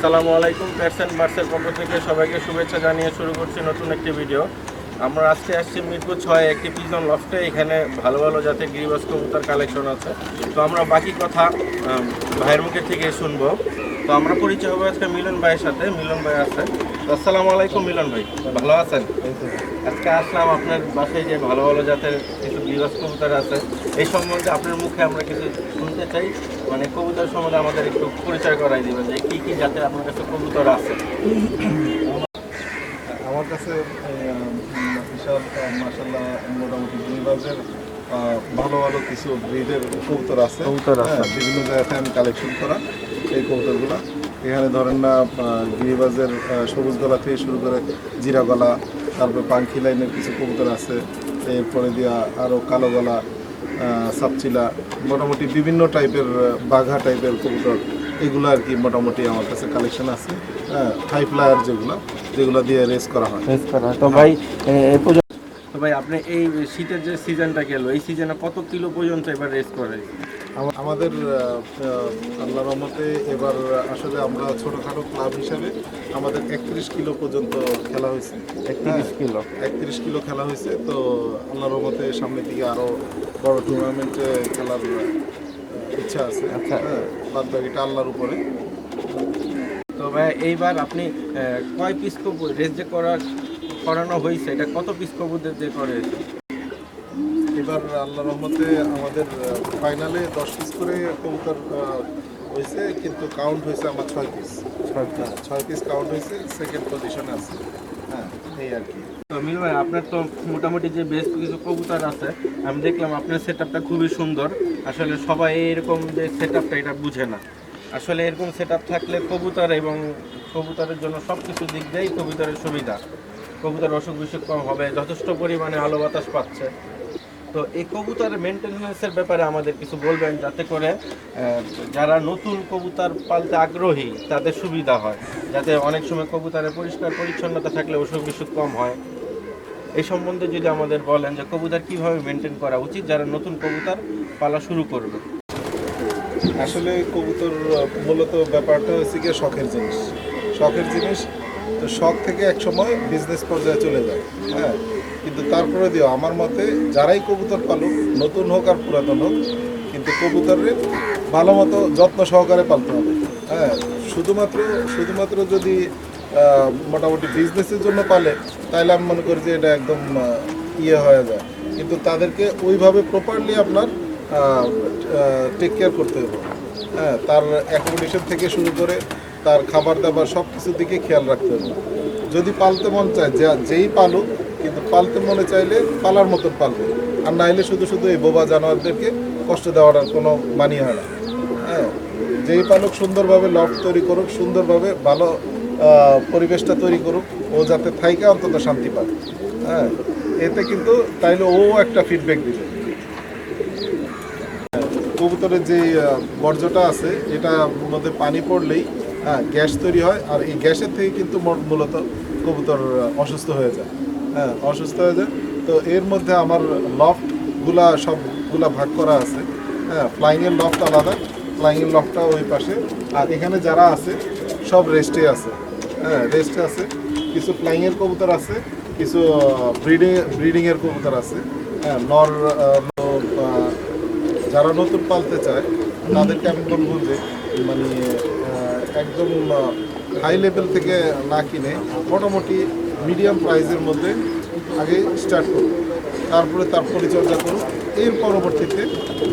আসসালামু আলাইকুম। Pants and বার্ডসের পক্ষ থেকে সবাইকে শুভেচ্ছা জানিয়ে শুরু করছি নতুন একটি ভিডিও। আমরা আজকে আসছি মিরপুর 6 একটি পিজন লফটে। এখানে ভালো ভালো জাতের গিরিবাজ কবুতর কালেকশন আছে। তো আমরা বাকি কথা ভাইয়ের মুখে থেকে শুনবো। তো আমরা পরিচয় হবো আজকে মিলন ভাইয়ের সাথে। মিলন ভাই আছে। তো আসসালামু আলাইকুম মিলন ভাই, ভালো আছেন? আজকে আসলাম আপনার বাসায় যে ভালো ভালো জাতের কিছু গিরিবাজ কবুতর আছে, এই সম্বন্ধে আপনার মুখে আমরা কিছু শুনতে চাই। মানে কবুতর সম্বন্ধে আমাদের একটু পরিচয় করাই দিবেন যে কী কী জাতের আপনার কাছে কবুতর আছে। আমার কাছে বিশাল মাশাআল্লাহ মোটামুটি গিরিবাজের ভালো ভালো কিছু ব্রিডের কবুতর আছে। বিভিন্ন জায়গাতে আমি কালেকশন করা এই কবুতরগুলো। এখানে ধরেন না গিরিবাজের সবুজ গলা থেকে শুরু করে জিরা গলা, তারপরে পাঙ্খি লাইনের কিছু কবুতর আছে, এরপরে দিয়া আরও কালো গলা, সাপচিলা, মোটামুটি বিভিন্ন টাইপের বাঘা টাইপের কবুতর, এগুলো আর কি মোটামুটি আমার কাছে কালেকশন আছে। হাই ফ্লায়ার যেগুলো দিয়ে রেস করা হয়। তো ভাই আপনি এই শীতের যে সিজনটা গেল, এই সিজনে কত কিলো পর্যন্ত এবার রেস করে? আমাদের আল্লাহর রহমতে এবার আসলে আমরা ছোটোখাটো ক্লাব হিসাবে আমাদের 31 কিলো পর্যন্ত খেলা হয়েছে। 31 কিলো খেলা হয়েছে। তো আল্লাহর রহমতে সামনের দিকে আরও বড় টুর্নামেন্টে খেলার ইচ্ছা আছে। বাদ বাকিটা আল্লাহর উপরে। তো ভাই এইবার আপনি কয় পিস কবুতর রেস যে করানো হয়েছে, এটা কত পিস কবুতর দিয়ে করে? এবার আল্লাহর রহমতে আমাদের ফাইনালে 10 পিস করে কবুতর হয়েছে, কিন্তু কাউন্ট হয়েছে আমার 6 পিস। 6 পিস কাউন্ট হয়েছে, সেকেন্ড পজিশনে আছে। এই আর কি। তো মিল ভাই, আপনার তো মোটামুটি যে বেশ কিছু কবুতর আছে, আমি দেখলাম আপনার সেট আপটা খুবই সুন্দর। আসলে সবাই এরকম যে সেট আপটা এটা বুঝে না। আসলে এরকম সেট আপ থাকলে কবুতর এবং কবুতরের জন্য সব কিছু দিক দিয়েই কবুতরের সুবিধা। কবুতর অসুখ বিসুখ কম হবে, যথেষ্ট পরিমাণে আলো বাতাস পাচ্ছে। তো এই কবুতরের মেনটেন্যান্সের ব্যাপারে আমাদের কিছু বলবেন, যাতে করে যারা নতুন কবুতর পালতে আগ্রহী তাদের সুবিধা হয়, যাতে অনেক সময় কবুতরের পরিষ্কার পরিচ্ছন্নতা থাকলে অসুখ বিসুখ কম হয়। এই সম্বন্ধে যদি আমাদের বলেন যে কবুতর কীভাবে মেনটেন করা উচিত যারা নতুন কবুতর পালা শুরু করবে। আসলে কবুতর মূলত ব্যাপারটা হচ্ছে কি শখের জিনিস। তো শখ থেকে এক সময় বিজনেস পর্যায়ে চলে যায়। কিন্তু তারপরে দিও আমার মতে যারাই কবুতর পালুক, নতুন হোক আর পুরাতন হোক, কিন্তু কবুতরের ভালো মতো যত্ন সহকারে পালতে হবে। শুধুমাত্র যদি মোটামুটি বিজনেসের জন্য পালে, তাহলে আমি মনে করি যে এটা একদম হয়ে যায়। কিন্তু তাদেরকে ওইভাবে প্রপারলি আপনার টেক কেয়ার করতে হবে। তার অ্যাকোমোডেশন থেকে শুরু করে তার খাবার দাবার সব কিছুর দিকে খেয়াল রাখতে হবে। যদি পালতে মন চায়, যেই পালুক, কিন্তু পালতে মনে চাইলে পালার মতন পালবে। আর না হলে শুধু এই বোবা জানোয়ারদেরকে কষ্ট দেওয়ার কোনো মানি হয় না। যেই পালুক সুন্দরভাবে লফট তৈরি করুক, সুন্দরভাবে ভালো পরিবেশটা তৈরি করুক, ও যাতে থাইকা অন্তত শান্তি পায়। এতে কিন্তু তাইলে ও একটা ফিডব্যাক দিবে। কবুতরের যে বর্জ্যটা আছে, এটা মধ্যে পানি পড়লেই গ্যাস তৈরি হয়, আর এই গ্যাসের থেকে কিন্তু মূলত কবুতর অসুস্থ হয়ে যায়। তো এর মধ্যে আমার লফটগুলা সবগুলা ভাগ করা আছে। ফ্লাইংয়ের লফট আলাদা, ফ্লাইংয়ের লফটটা ওই পাশে, আর এখানে যারা আছে সব রেস্টে আছে। কিছু ফ্লাইংয়ের কবুতর আছে, কিছু ব্রিডিংয়ের কবুতর আছে। যারা নতুন পালতে চায় তাদেরকে আমি বলবো যে মানে একদম হাই লেভেল থেকে না কিনে মোটামুটি মিডিয়াম প্রাইসের মধ্যে আগে স্টার্ট করুন, তারপরে তার পরিচর্যা করুন। এর পরবর্তীতে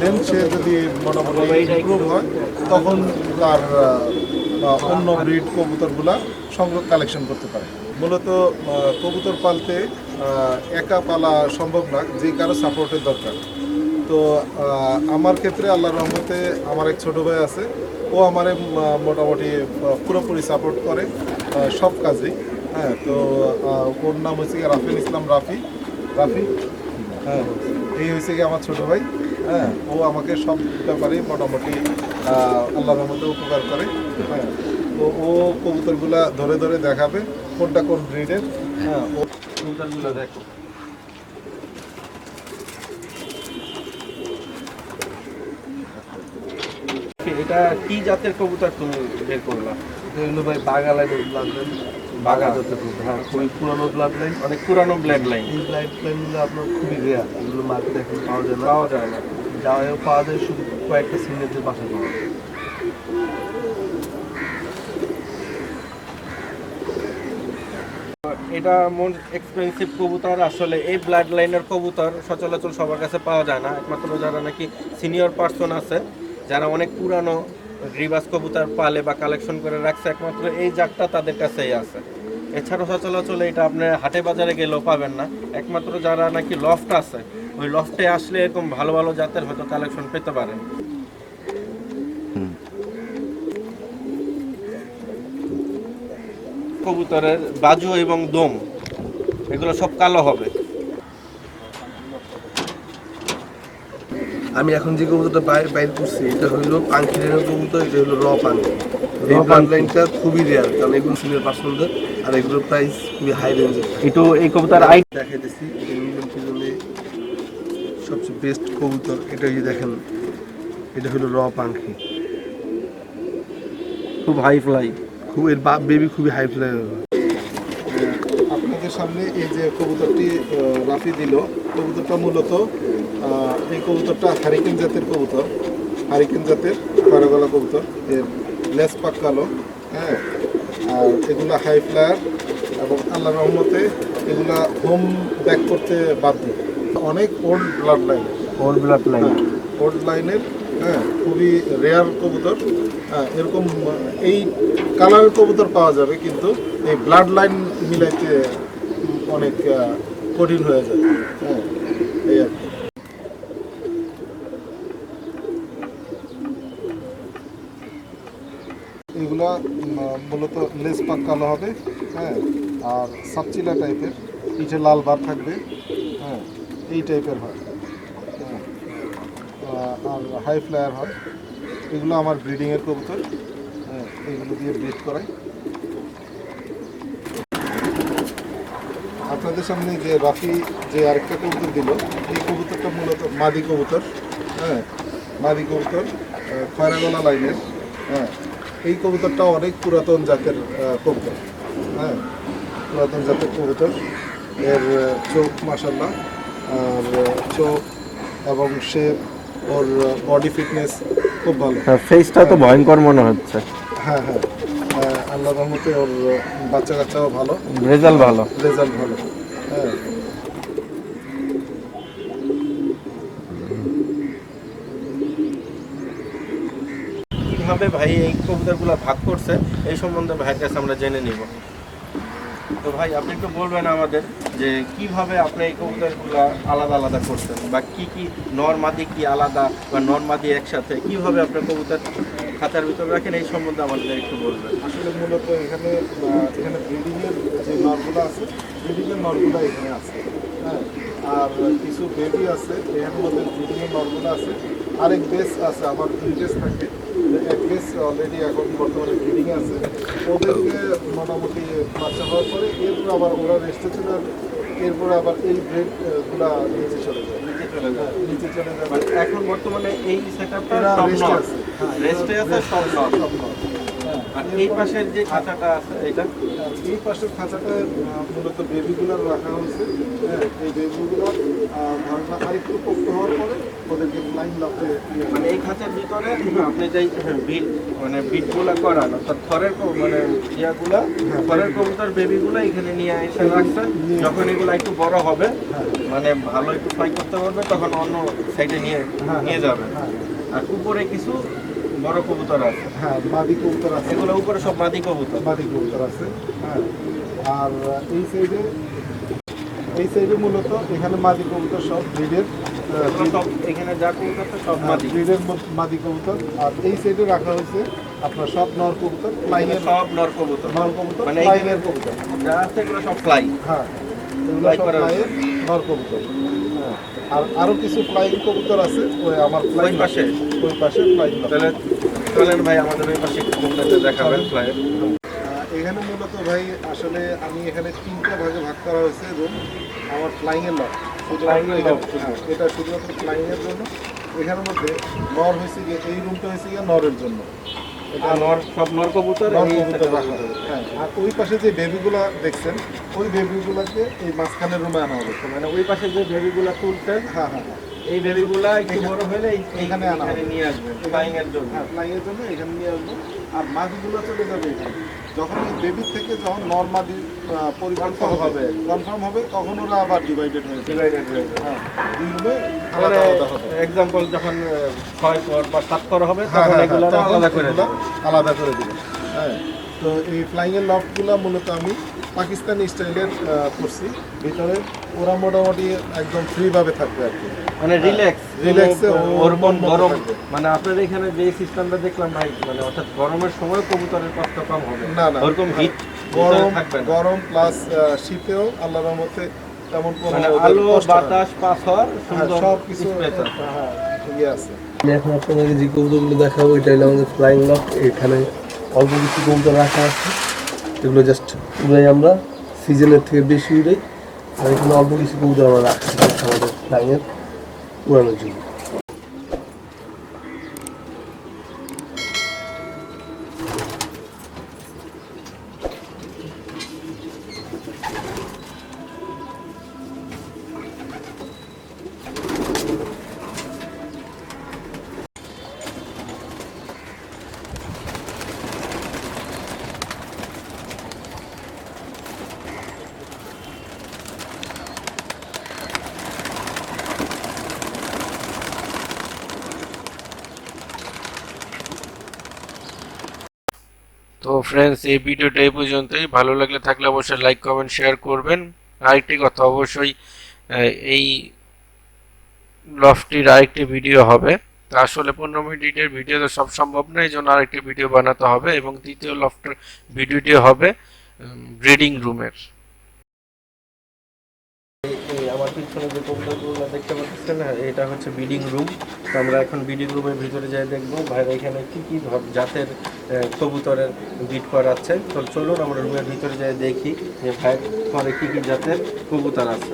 দেন সে যদি মোটামুটি ইমপ্রুভ হয়, তখন তার অন্য ব্রিড কবুতরগুলা সংগ্রহ কালেকশন করতে পারে। মূলত কবুতর পালতে একা পালা সম্ভব না, যে কারো সাপোর্টের দরকার। তো আমার ক্ষেত্রে আল্লাহর রহমতে আমার এক ছোটো ভাই আছে, ও আমারে মোটামুটি পুরোপুরি সাপোর্ট করে সব কাজেই। তো ওর নাম হচ্ছে গিয়ে রাফিল ইসলাম রাফি। এই হয়েছে গিয়ে আমার ছোটো ভাই। ও আমাকে সব ব্যাপারেই মোটামুটি আল্লাহর রহমতে উপকার করে। তো ও কবুতরগুলা ধরে দেখাবে কোনটা কোন ব্রিডের। ও কবুতরগুলো দেখো। এটা কি জাতের কবুতর তুমি বের করলা? এগুলো ভাই বাঘা লাইনের ব্লাড লাইন, বাঘা জাতের কবুতর, হ্যাঁ খুবই পুরানো ব্লাড লাইন। অনেক পুরানো ব্লাড লাইন, এই ব্লাড লাইনগুলো আপনার খুবই রেয়ার, এগুলো মার্কেটে এখন পাওয়া যায় না, পাওয়া যায় না। যাওয়াও পাওয়া যায় শুধু কয়েকটা সিনিয়রদের বাসায় পাওয়া যায়। এটা মোর এক্সপেন্সিভ কবুতর। আসলে এই ব্লাড লাইনের কবুতর সচরাচর সবার কাছে পাওয়া যায় না, একমাত্র যারা নাকি সিনিয়র পার্সন আছে, যারা অনেক পুরানো গ্রিবাস কবুতর পালে বা কালেকশন করে রাখছে, একমাত্র এই জাতটা তাদের কাছেই আছে। এছাড়া সচরাচর এটা আপনি হাটে বাজারে গেলেও পাবেন না, একমাত্র যারা নাকি লফট আছে ওই লফটে আসলে এরকম ভালো ভালো জাতের হয়তো কালেকশন পেতে পারেন। কবুতরের বাজু এবং দম এগুলো সব কালো হবে। আমি এখন যে কবুতরটা বাইর করছি এটা হইলো পাঙ্কি রেনের কবুতর, এটা হলো র পাঙ্কি। এই ব্লাড পাঙ্কি। লাইনটা খুবই রেয়ার, কারণ এগুলো সিনিয়র পার্সনদের, আর এগুলোর প্রাইস খুবই হাই রেঞ্জের। একটু এই কবুতর দেখাইতেছি ইন্ডিয়ান পিজনে সবচেয়ে বেস্ট কবুতর, এটা এই যে দেখেন, এটা হলো র পাঙ্কি, খুব হাই ফ্লাই। খুব এর বেবি খুবই হাই ফ্লাই। আপনাদের সামনে এই যে কবুতরটি রাফি দিল, কবুতরটা মূলত এই কবুতরটা হারিকেন জাতের কবুতর, হারিকেন জাতের খয়রা গলা কবুতর। এর লেস পাক কালো, হ্যাঁ, আর এগুলা হাই ফ্লায়ার এবং আল্লাহ রহমতে এগুলা হোম ব্যাক করতে বাধ্য। অনেক old blood line, old blood line, old লাইনের, হ্যাঁ, খুবই রেয়ার কবুতর। হ্যাঁ, এরকম এই কালারের কবুতর পাওয়া যাবে, কিন্তু এই ব্লাড লাইন মিলাইতে অনেক কঠিন হয়ে যায়। হ্যাঁ, এই আর কি। এগুলা মূলত লেস পাক কালো হবে, হ্যাঁ, আর সাপচিলা টাইপের, পিঠে লাল বার থাকবে, হ্যাঁ, এই টাইপের হয়, হ্যাঁ, আর হাই ফ্লায়ার হয়। এগুলো আমার ব্রিডিংয়ের কবুতর, হ্যাঁ, এগুলো দিয়ে ব্রিড করাই। আপনাদের সামনে যে রাফি যে আরেকটা কবুতর দিল, এই কবুতরটা মূলত মাদি কবুতর, হ্যাঁ, মাদি কবুতর খয়রা গলা লাইনের। হ্যাঁ, এই কবুতরটা অনেক পুরাতন জাতের কবুতর, হ্যাঁ, পুরাতন জাতের কবুতর। এর চোখ মাশাল্লাহ, আর চোখ এবং শেপ, ওর বডি ফিটনেস খুব ভালো। ফেসটা তো ভয়ঙ্কর মনে হচ্ছে। হ্যাঁ হ্যাঁ, আল্লাহ রহমতে ওর বাচ্চা কাচ্চাও ভালো, রেজাল্ট ভালো। রেজাল্ট ভালো। হ্যাঁ, কিভাবে ভাই এই কবুতরগুলো ভাগ করছে এই সম্বন্ধে ভাইয়ের কাছে আমরা জেনে নিব। তো ভাই আপনি একটু বলবেন আমাদের যে কিভাবে আপনি এই কবুতরগুলো আলাদা আলাদা করছেন, বা কি কি নর মাদি কি আলাদা বা নর মাদি একসাথে কিভাবে আপনি কবুতর খাঁচার ভিতরে রাখেন এই সম্বন্ধে আমাদের একটু বলবেন। আসলে মূলত এখানে এখানে ব্রিডিংয়ের যে নরগুলো আছে, ব্রিডিংয়ের নরগুলো এখানে আছে, হ্যাঁ, আর কিছু বেবি আছে এর মধ্যে, ব্রিডিংয়ের নরগুলো আছে। আরেক বেস আছে, আমার 2 বেস থাকে, এক বেস অলরেডি এখন বর্তমানে ব্রিডিংয়ে আছে। ওদেরকে মোটামুটি বাচ্চা হওয়ার পরে এরপর আবার ওরা রেস্টে চলে যাবে, এরপরে আবার এই ব্রেডগুলা নিচে চলে যায়, নিচে চলে যায়। নিচে চলে যাবে। মানে এখন বর্তমানে এই সেটআপটা এরা সব রেস্টে নর, আছে, হ্যাঁ, রেস্টে আছে সব নর। সব নর। হ্যাঁ, আর এই পাশের যে খাঁচাটা আছে এটা আর এই পাশের খাঁচাটা মূলত বেবিগুলো রাখা হয়েছে। হ্যাঁ, এই বেবিগুলো ধারণা আরেকটু পোক্ত হওয়ার পরে ওদেরকে লাইন লাফে মানে এই খাঁচার ভিতরে আপনি যেই বিট মানে বিটগুলা করান অর্থাৎ থরের মানে ইয়াগুলা থরের কবুতর বেবিগুলো এখানে নিয়ে এসে রাখছে। যখন এগুলো একটু বড় হবে মানে ভালো একটু ফ্লাই করতে পারবে তখন অন্য সাইডে নিয়ে যাবে। আর উপরে কিছু বড় কবুতর আছে, হ্যাঁ, মাদি কবুতর আছে, এগুলো উপরে সব মাদি কবুতর। মাদি কবুতর আছে। হ্যাঁ, আর এই সাইডে মূলত এখানে মাদি কবুতর সব ব্রিডের, এগুলো সব এখানে যা কবুতর আছে সব মাদি। ব্রিডের মাদি কবুতর। আর এই সাইডে রাখা হয়েছে আপনার সব নর কবুতর, ফ্লাইংয়ের সব নর কবুতর, নর কবুতর, মানে ফ্লাইংয়ের কবুতর। যা আছে এগুলো সব ফ্লাই। হ্যাঁ, এগুলো Fly সব করা ফ্লাইয়ের নর কবুতর। হ্যাঁ, আর আরো কিছু ফ্লাইং কবুতর আছে, ওই আমার ফ্লাই পাশে? ওই পাশে ফ্লাইং। তাহলে চলেন ভাই আমাদের ওই পাশে একটু কবুতরটা দেখাবেন ফ্লাই। এখানে মূলত ভাই আসলে আমি এখানে 3টা ভাগে ভাগ করা হয়েছে রুম। আমার ফ্লাইংয়ের লট, এটা শুধুমাত্র ফ্লাইংয়ের জন্য। এখানের মধ্যে নর হয়েছে গিয়ে, এই রুমটা হয়েছে গিয়ে নরের জন্য, এটা সব নর কবুতর নর এই কবুতর রাখা হবে। হ্যাঁ, আর ওই পাশে যে বেবিগুলা দেখছেন ওই বেবিগুলাকে এই মাঝখানের রুমে আনা হবে। মানে ওই পাশে যে বেবিগুলা তুলতেন, হ্যাঁ হ্যাঁ হ্যাঁ, এই বেবিগুলা একটু বড় হলে এখানে আনা হবে। নিয়ে আসবেন ফ্লাইং এর জন্য। হ্যাঁ, ফ্লাইংয়ের জন্য এখানে নিয়ে আসবো। আর মাদিগুলো চলে যাবে এখানে। যখন এই বেবির থেকে যখন নর্মাদি পরিবর্তন হবে, কনফার্ম হবে, তখন ওরা আবার ডিভাইডেড হয়ে যাবে। ডিভাইডেড হয়ে যাবে। হ্যাঁ, দুই রুমে আলাদা আলাদা হবে। এক্সাম্পল যখন 6 পর বা 7 পর হবে হ্যাঁ, তখন হ্যাঁ, এগুলো তখন আলাদা করে এগুলা দেবেন। আলাদা করে দিবেন। হ্যাঁ, তো এই ফ্লাইংয়ের লফটগুলো মূলত আমি পাকিস্তানি স্টাইলের করছি। ভিতরে ওরা মোটামুটি একদম ফ্রিভাবে থাকবে আর কি। মানে রিল্যাক্স রিল্যাক্সে ওরকম মতো গরম থাকবে। মানে আপনাদের এখানে যে সিস্টেমটা দেখলাম ভাই, মানে অর্থাৎ গরমের সময় কবুতরের কষ্ট কম হবে না না, ওরকম হিট গরম থাকবে না। গরম প্লাস শীতেও আল্লাহর রহমতে তেমন কোনো মানে ওদের আলো কষ্ট হয় না। বাতাস পাথর সুন্দর সব কিছু স্পেস আছে। হ্যাঁ ইয়ে আছে। আমি এখন আপনাদেরকে যে কবুতরগুলো দেখাবো এটা হলো আমাদের ফ্লাইং লক। এখানে অল্প কিছু কবুতর রাখা আছে, এগুলো জাস্ট উড়াই আমরা, সিজনের থেকে বেশি উড়াই। আর এখানে অল্প কিছু কবুতর আমরা রাখছি আমাদের ফ্লাইংয়ের উড়ানোর জন্য। তো ফ্রেন্ডস, এই ভিডিওটা এই পর্যন্তই। ভালো লাগলে থাকলে অবশ্যই লাইক কমেন্ট শেয়ার করবেন। আরেকটি কথা, অবশ্যই এই লফটির আরেকটি ভিডিও হবে। তা আসলে 15 মিনিটের ভিডিও তো সব সম্ভব না, এই জন্য আরেকটি ভিডিও বানাতে হবে। এবং দ্বিতীয় লফটের ভিডিওটি হবে ব্রিডিং রুমের। আমার পিছনে যে কবুতরগুলো দেখতে পাচ্ছেন না, এটা হচ্ছে ব্রিডিং রুম। তো আমরা এখন ব্রিডিং রুমের ভিতরে যাই দেখবো ভাইরা এখানে কি কি জাতের কবুতরের ব্রিড করাচ্ছে। তো চলুন আমরা রুমের ভিতরে যাই দেখি যে ভাই পরে কি কি জাতের কবুতর আছে।